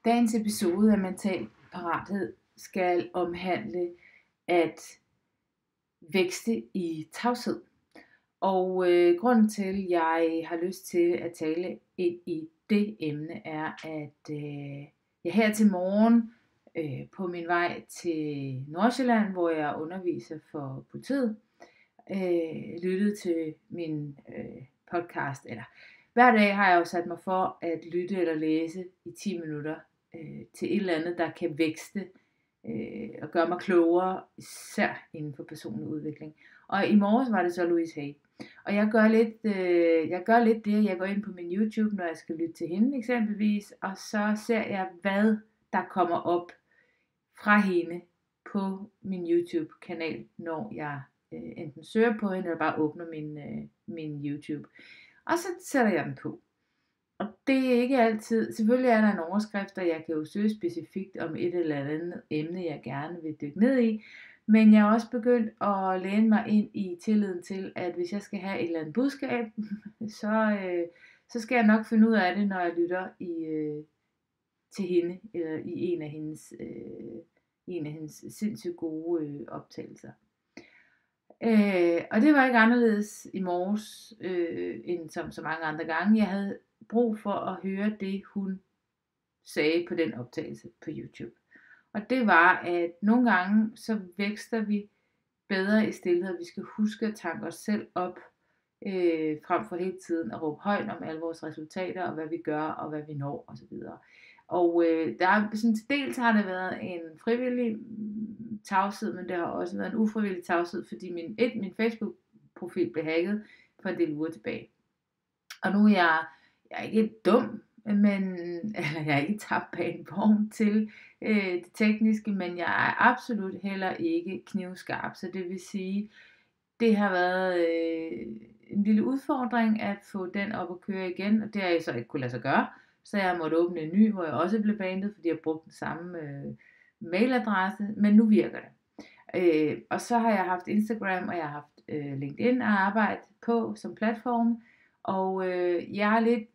Dagens episode af Mental Parathed skal omhandle at vækste i tavshed. Og grunden til, at jeg har lyst til at tale ind i det emne, er, at jeg her til morgen på min vej til Nordsjælland, hvor jeg underviser for politiet, lyttede til min podcast. Eller hver dag har jeg jo sat mig for at lytte eller læse i 10 minutter til et eller andet, der kan vækste og gøre mig klogere, især inden for personlig udvikling. Og i morges var det så Louise Hay. Og jeg gør lidt det, jeg går ind på min YouTube, når jeg skal lytte til hende eksempelvis, og så ser jeg, hvad der kommer op fra hende på min YouTube-kanal, når jeg enten søger på hende, eller bare åbner min YouTube. Og så sætter jeg den på. Og det er ikke altid, selvfølgelig er der en overskrift, og jeg kan jo søge specifikt om et eller andet emne, jeg gerne vil dykke ned i. Men jeg er også begyndt at læne mig ind i tilliden til, at hvis jeg skal have et eller andet budskab, så skal jeg nok finde ud af det, når jeg lytter til hende, eller i en af hendes sindssygt gode optagelser. Og det var ikke anderledes i morges, end som så mange andre gange. Jeg havde brug for at høre det, hun sagde på den optagelse på YouTube. Og det var, at nogle gange, så vækster vi bedre i stilhed. Vi skal huske at tanke os selv op, frem for hele tiden at råbe højt om alle vores resultater, og hvad vi gør, og hvad vi når, osv. Og der er sådan til dels har det været en frivillig tavshed, men det har også været en ufrivillig tavshed, fordi min Facebook-profil blev hacket for en del uger tilbage. Og nu er jeg er ikke dum, eller jeg er ikke tabt bag en vogn til det tekniske, men jeg er absolut heller ikke knivskarp. Så det vil sige, det har været en lille udfordring at få den op at køre igen, og det har jeg så ikke kunne lade sig gøre. Så jeg måtte åbne en ny, hvor jeg også blev bandet, fordi jeg brugte den samme mailadresse, men nu virker det. Og så har jeg haft Instagram, og jeg har haft LinkedIn at arbejde på som platform, og jeg er lidt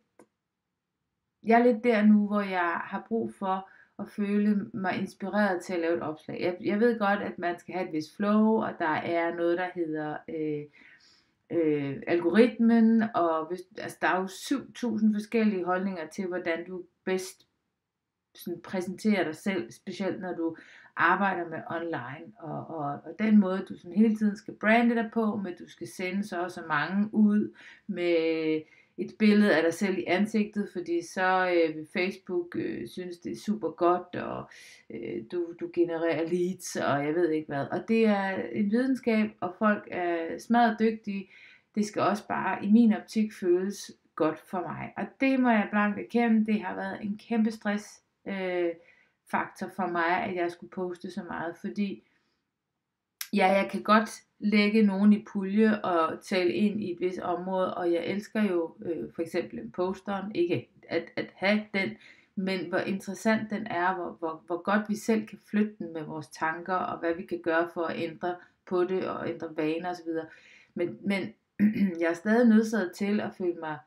der nu, hvor jeg har brug for at føle mig inspireret til at lave et opslag. Jeg ved godt, at man skal have et vist flow, og der er noget, der hedder algoritmen, og der er jo 7.000 forskellige holdninger til, hvordan du bedst sådan præsenterer dig selv, specielt når du arbejder med online, og den måde, du sådan hele tiden skal brande dig på, med du skal sende så mange ud med et billede af dig selv i ansigtet, fordi så vil Facebook synes, det er super godt, og du genererer leads, og jeg ved ikke hvad. Og det er en videnskab, og folk er smadret dygtige. Det skal også bare i min optik føles godt for mig. Og det må jeg blankt erkende, det har været en kæmpe stress faktor for mig, at jeg skulle poste så meget, fordi jeg kan godt lægge nogen i pulje og tale ind i et vist område, og jeg elsker jo for eksempel en posteren, ikke at have den, men hvor interessant den er, hvor godt vi selv kan flytte den med vores tanker, og hvad vi kan gøre for at ændre på det, og ændre vaner osv. Men jeg er stadig nødsaget til at føle mig,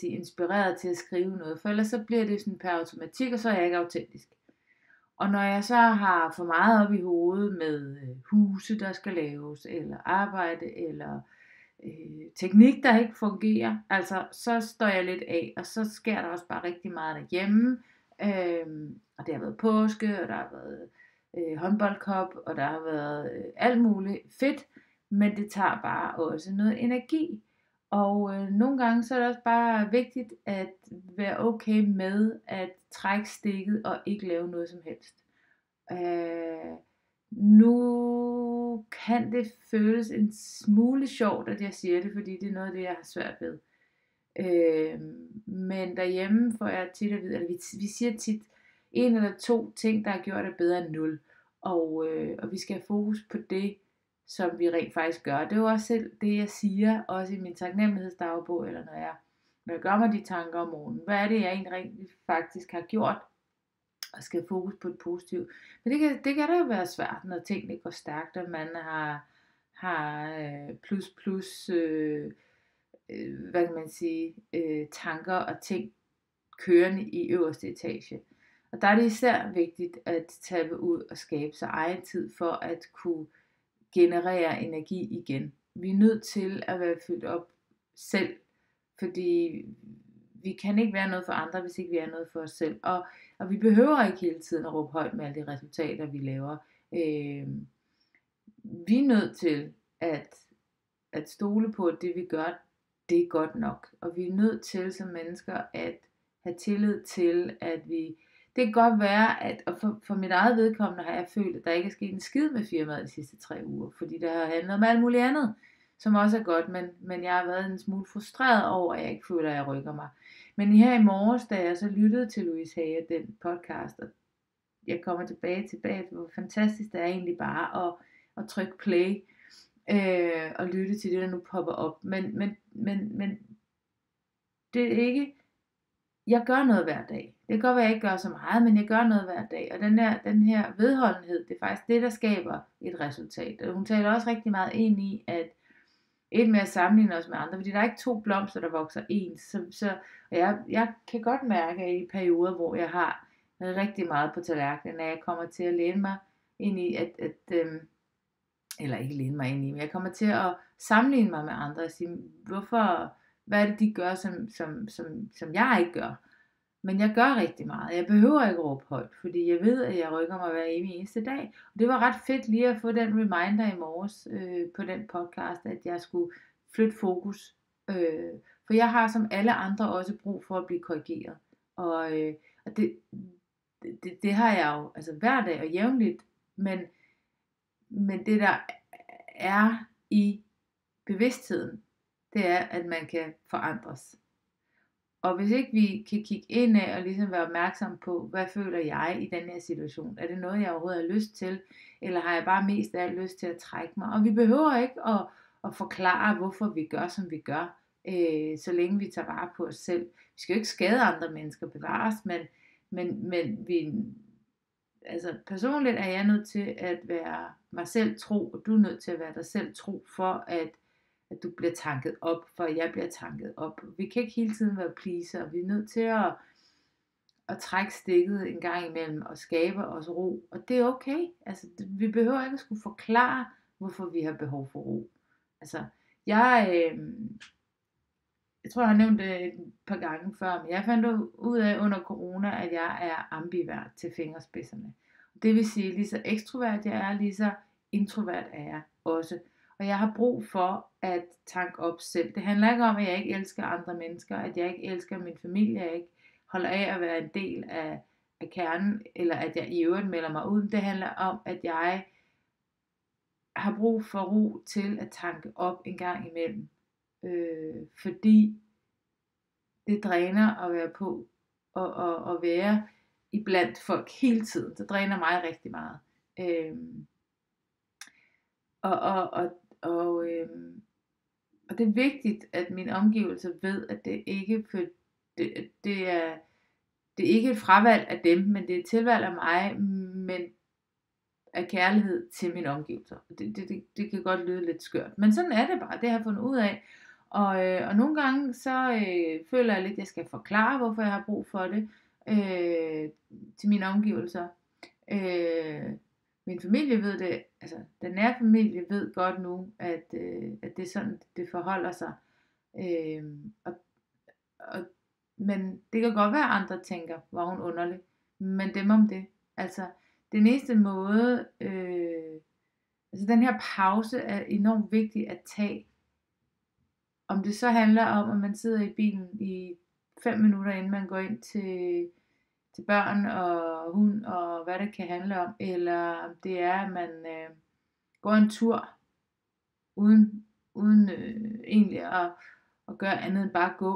inspireret til at skrive noget, for ellers så bliver det sådan per automatik, og så er jeg ikke autentisk. Og når jeg så har for meget op i hovedet med huse, der skal laves, eller arbejde, eller teknik, der ikke fungerer, altså så står jeg lidt af, og så sker der også bare rigtig meget derhjemme, og det har været påske, og der har været håndboldkop, og der har været alt muligt fedt, men det tager bare også noget energi. Og nogle gange så er det også bare vigtigt at være okay med at trække stikket og ikke lave noget som helst. Nu kan det føles en smule sjovt, at jeg siger det, fordi det er noget af det, jeg har svært ved. Men derhjemme får jeg tit at vide, eller vi siger tit, 1 eller 2 ting, der har gjort det bedre end 0. Og vi skal have fokus på det, som vi rent faktisk gør. Det er jo også selv det, jeg siger, også i min taknemmelighedsdagbog, eller når jeg gør mig de tanker om morgenen. Hvad er det, jeg egentlig rent faktisk har gjort, og skal have fokus på det positive. Men det kan da jo være svært, når tingene går stærkt, og man har plus hvad kan man sige, tanker og ting kørende i øverste etage. Og der er det især vigtigt at tappe ud og skabe sig egen tid for at kunne generere energi igen. Vi er nødt til at være fyldt op selv, fordi vi kan ikke være noget for andre, hvis ikke vi er noget for os selv. Og vi behøver ikke hele tiden at råbe højt med alle de resultater, vi laver. Vi er nødt til at stole på, at det vi gør, det er godt nok. Og vi er nødt til som mennesker at have tillid til, at vi... Det kan godt være, at og for mit eget vedkommende har jeg følt, at der ikke er sket en skid med firmaet de sidste 3 uger, fordi der har handlet om alt muligt andet, som også er godt, men jeg har været en smule frustreret over, at jeg ikke føler, at jeg rykker mig. Men her i morges, da jeg så lyttede til Louise Hay, den podcast, og jeg kommer tilbage, hvor fantastisk det er egentlig bare at trykke play, og lytte til det, der nu popper op. Men det er ikke... Jeg gør noget hver dag. Det kan godt være, at jeg ikke gør så meget, men jeg gør noget hver dag. Og den her vedholdenhed, det er faktisk det, der skaber et resultat. Og hun taler også rigtig meget ind i, at et med at sammenligne os med andre, fordi der er ikke 2 blomster, der vokser ens. Og jeg kan godt mærke, at i perioder, hvor jeg har rigtig meget på tallerkenen, at jeg kommer til at læne mig ind i, eller ikke læne mig ind i, men jeg kommer til at sammenligne mig med andre og sige, hvad er det, de gør, som jeg ikke gør. Men jeg gør rigtig meget. Jeg behøver ikke råbe højt, fordi jeg ved, at jeg rykker mig hver eneste dag. Og det var ret fedt lige at få den reminder i morges på den podcast, at jeg skulle flytte fokus. For jeg har som alle andre også brug for at blive korrigeret. Og det har jeg jo altså hver dag og jævnligt. Men det der er i bevidstheden, det er, at man kan forandres. Og hvis ikke vi kan kigge indad og ligesom være opmærksom på, hvad føler jeg i den her situation? Er det noget, jeg overhovedet har lyst til? Eller har jeg bare mest af alt lyst til at trække mig? Og vi behøver ikke at forklare, hvorfor vi gør, som vi gør, så længe vi tager vare på os selv. Vi skal jo ikke skade andre mennesker, bevares, men vi, altså personligt er jeg nødt til at være mig selv tro, og du er nødt til at være dig selv tro, for at du bliver tanket op, for jeg bliver tanket op. Vi kan ikke hele tiden være pleaser, vi er nødt til at trække stikket en gang imellem, og skabe os ro, og det er okay. Altså, vi behøver ikke at skulle forklare, hvorfor vi har behov for ro. Altså, jeg tror, jeg har nævnt det et par gange før, men jeg fandt ud af under corona, at jeg er ambivert til fingerspidserne. Det vil sige, lige så ekstrovert jeg er, lige så introvert er jeg også. Og jeg har brug for at tanke op selv. Det handler ikke om, at jeg ikke elsker andre mennesker, at jeg ikke elsker min familie, at jeg ikke holder af at være en del af kernen, eller at jeg i øvrigt melder mig ud. Det handler om, at jeg har brug for ro til at tanke op en gang imellem. Fordi det dræner at være på og være iblandt folk hele tiden. Det dræner mig rigtig meget. Og det er vigtigt, at mine omgivelser ved, at det ikke det er ikke et fravalg af dem, men det er et tilvalg af mig, men af kærlighed til mine omgivelser. Det kan godt lyde lidt skørt, men sådan er det bare. Det har jeg fundet ud af. Og nogle gange så føler jeg lidt, at jeg skal forklare, hvorfor jeg har brug for det til mine omgivelser. Min familie ved det, altså den nære familie ved godt nu, at det er sådan, det forholder sig. Men det kan godt være, at andre tænker, hvor hun underlig. Men dem om det. Altså, den næste måde, altså den her pause er enormt vigtig at tage. Om det så handler om, at man sidder i bilen i 5 minutter, inden man går ind til børn og hund, og hvad det kan handle om, eller om det er, at man går en tur, uden egentlig at gøre andet end bare gå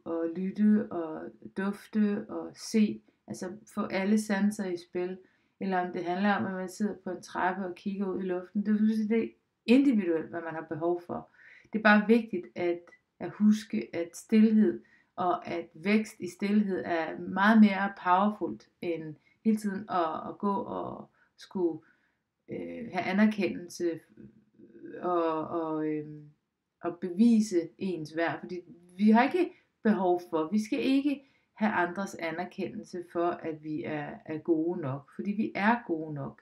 og lytte og dufte og se, altså få alle sanser i spil, eller om det handler om, at man sidder på en trappe og kigger ud i luften. Det er individuelt, hvad man har behov for. Det er bare vigtigt at huske, at stilhed og at vækst i stilhed er meget mere powerfult end hele tiden at gå og skulle have anerkendelse og bevise ens værd, fordi vi har ikke behov for, vi skal ikke have andres anerkendelse for, at vi er gode nok. Fordi vi er gode nok.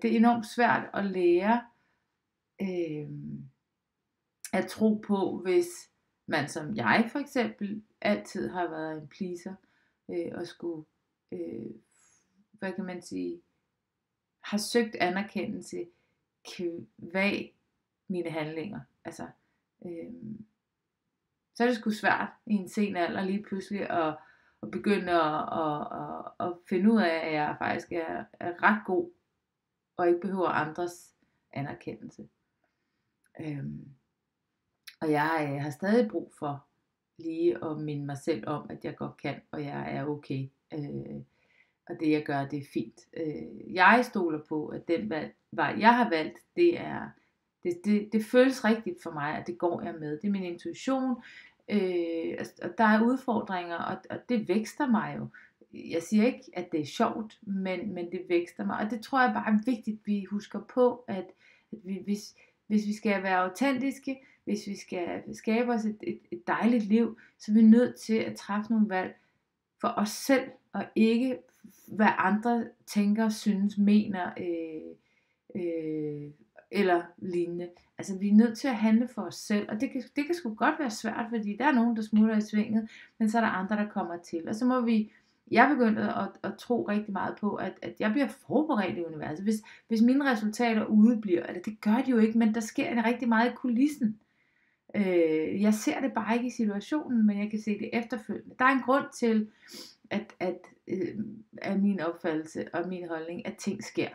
Det er enormt svært at lære at tro på, hvis man som jeg for eksempel altid har været en pleaser, og skulle, hvad kan man sige, har søgt anerkendelse kvæg mine handlinger. Altså, så er det sgu svært i en sen alder lige pludselig at begynde at finde ud af, at jeg faktisk er ret god, og ikke behøver andres anerkendelse. Og jeg har stadig brug for lige at minde mig selv om, at jeg godt kan, og jeg er okay. Og det jeg gør, det er fint. Jeg stoler på, at den vej jeg har valgt, det føles rigtigt for mig, at det går jeg med. Det er min intuition, og der er udfordringer, og det vækster mig jo. Jeg siger ikke, at det er sjovt, men det vækster mig. Og det tror jeg bare er vigtigt, at vi husker på, at hvis vi skal være autentiske, hvis vi skal skabe os et dejligt liv, så er vi nødt til at træffe nogle valg for os selv, og ikke hvad andre tænker, synes, mener, eller lignende. Altså vi er nødt til at handle for os selv, og det kan sgu godt være svært, fordi der er nogen, der smutter i svinget, men så er der andre, der kommer til. Og så må jeg begyndte at tro rigtig meget på, at jeg bliver forberedt i universet. Hvis mine resultater udebliver, eller det gør de jo ikke, men der sker rigtig meget i kulissen. Jeg ser det bare ikke i situationen, men jeg kan se det efterfølgende. Der er en grund til, at min opfattelse og min holdning, at ting sker.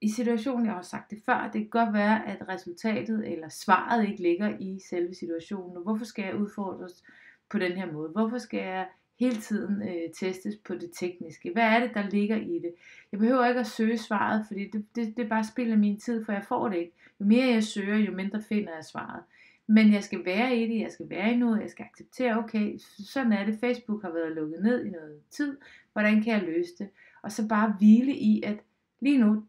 I situationen, jeg har sagt det før, det kan godt være, at resultatet eller svaret ikke ligger i selve situationen. Hvorfor skal jeg udfordres på den her måde? Hvorfor skal jeg hele tiden testes på det tekniske? Hvad er det, der ligger i det? Jeg behøver ikke at søge svaret, fordi det er bare spild af min tid, for jeg får det ikke. Jo mere jeg søger, jo mindre finder jeg svaret. Men jeg skal være i det, jeg skal være i noget, jeg skal acceptere, okay, sådan er det, Facebook har været lukket ned i noget tid, hvordan kan jeg løse det? Og så bare hvile i, at lige nu,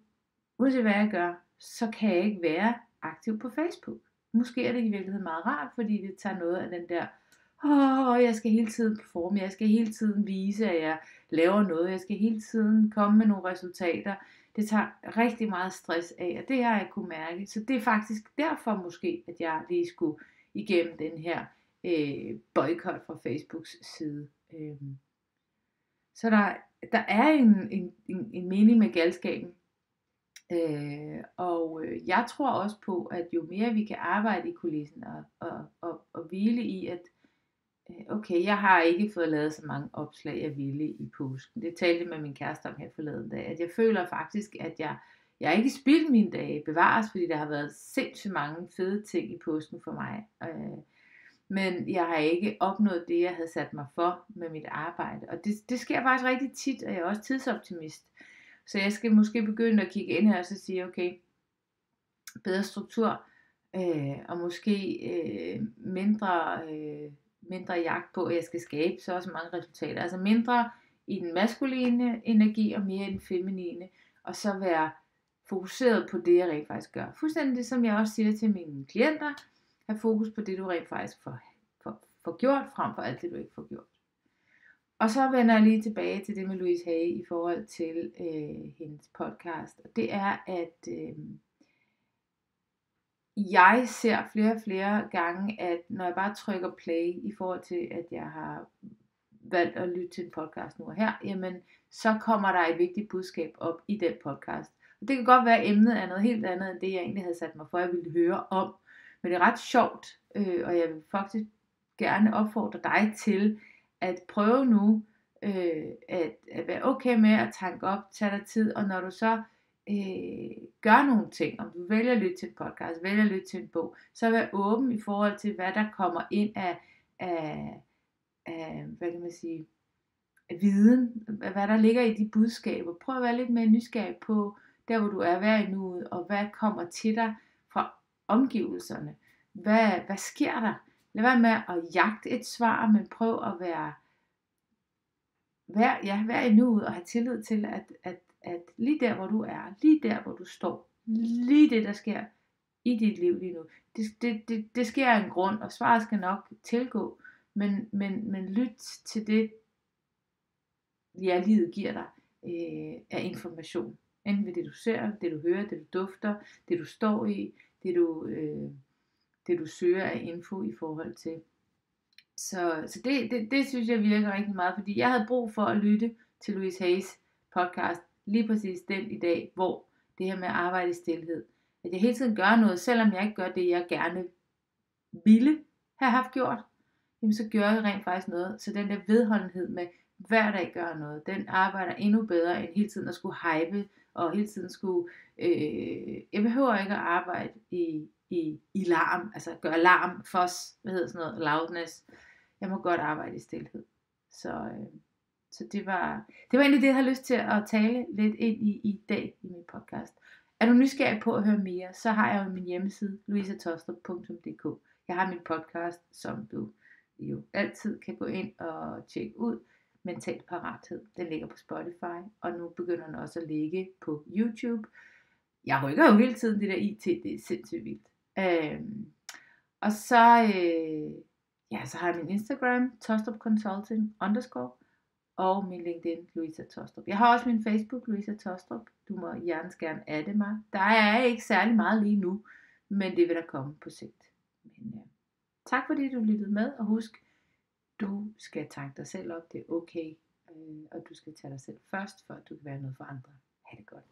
uanset hvad jeg gør, så kan jeg ikke være aktiv på Facebook. Måske er det i virkeligheden meget rart, fordi det tager noget af den der, jeg skal hele tiden performe, jeg skal hele tiden vise, at jeg laver noget, jeg skal hele tiden komme med nogle resultater. Det tager rigtig meget stress af, og det har jeg kunne mærke. Så det er faktisk derfor måske, at jeg lige skulle igennem den her boykot fra Facebooks side. Så der er en mening med galskaben. Og jeg tror også på, at jo mere vi kan arbejde i kulissen og hvile i, at okay, jeg har ikke fået lavet så mange opslag, jeg ville i påsken. Det talte jeg med min kæreste om her forleden dag, at jeg føler faktisk, at jeg ikke spildt mine dage bevares, fordi der har været sindssygt mange fede ting i påsken for mig. Men jeg har ikke opnået det, jeg havde sat mig for med mit arbejde. Og det sker faktisk rigtig tit, og jeg er også tidsoptimist. Så jeg skal måske begynde at kigge ind her og så sige, okay, bedre struktur, og måske mindre jagt på, at jeg skal skabe så også mange resultater. Altså mindre i den maskuline energi, og mere i den feminine, og så være fokuseret på det, jeg rent faktisk gør. Fuldstændig det, som jeg også siger til mine klienter, have fokus på det, du rent faktisk får gjort, frem for alt det, du ikke får gjort. Og så vender jeg lige tilbage til det med Louise Hay i forhold til hendes podcast. Og det er, at jeg ser flere og flere gange, at når jeg bare trykker play i forhold til, at jeg har valgt at lytte til en podcast nu og her, jamen så kommer der et vigtigt budskab op i den podcast. Og det kan godt være, at emnet er noget helt andet, end det jeg egentlig havde sat mig for, at jeg ville høre om. Men det er ret sjovt, og jeg vil faktisk gerne opfordre dig til at prøve nu at være okay med at tanke op, tage dig tid, og når du så gør nogle ting, om du vælger at lytte til en podcast, vælger at lytte til en bog, så vær åben i forhold til, hvad der kommer ind af hvad kan man sige, af viden, hvad der ligger i de budskaber. Prøv at være lidt mere nysgerrig på, der hvor du er, hvad er nuet, og hvad kommer til dig fra omgivelserne. Hvad sker der? Lad være med at jagte et svar, men prøv at være i nuet og have tillid til, at lige der hvor du er, lige der hvor du står, lige det der sker i dit liv lige nu, det sker af en grund, og svaret skal nok tilgå, Men lyt til det, livet giver dig af information. Enten ved det du ser, det du hører, det du dufter, det du står i, det du søger af info i forhold til. Så det synes jeg virker rigtig meget, fordi jeg havde brug for at lytte til Louise Hayes podcast, lige præcis den i dag, hvor det her med at arbejde i stilhed, at jeg hele tiden gør noget, selvom jeg ikke gør det, jeg gerne ville have haft gjort, jamen så gør jeg rent faktisk noget. Så den der vedholdenhed med hver dag gør noget, den arbejder endnu bedre end hele tiden at skulle hype, og hele tiden skulle, jeg behøver ikke at arbejde i larm, altså gøre larm, hvad hedder sådan noget, loudness. Jeg må godt arbejde i stilhed. Så det var egentlig det, jeg har lyst til at tale lidt ind i dag i min podcast. Er du nysgerrig på at høre mere, så har jeg jo min hjemmeside, louisatostrup.dk. Jeg har min podcast, som du jo altid kan gå ind og tjekke ud. Mental parathed. Den ligger på Spotify, og nu begynder den også at ligge på YouTube. Jeg rykker jo hele tiden det der IT, det er sindssygt vildt. Og så, så har jeg min Instagram, Tostrup Consulting _ og min LinkedIn, Louisa Tostrup. Jeg har også min Facebook, Louisa Tostrup. Du må gerne adde mig. Der er ikke særlig meget lige nu, men det vil der komme på sigt. Men, tak fordi du lyttede med, og husk, du skal tanke dig selv op, det er okay, og du skal tage dig selv først, for at du kan være noget for andre. Ha' det godt.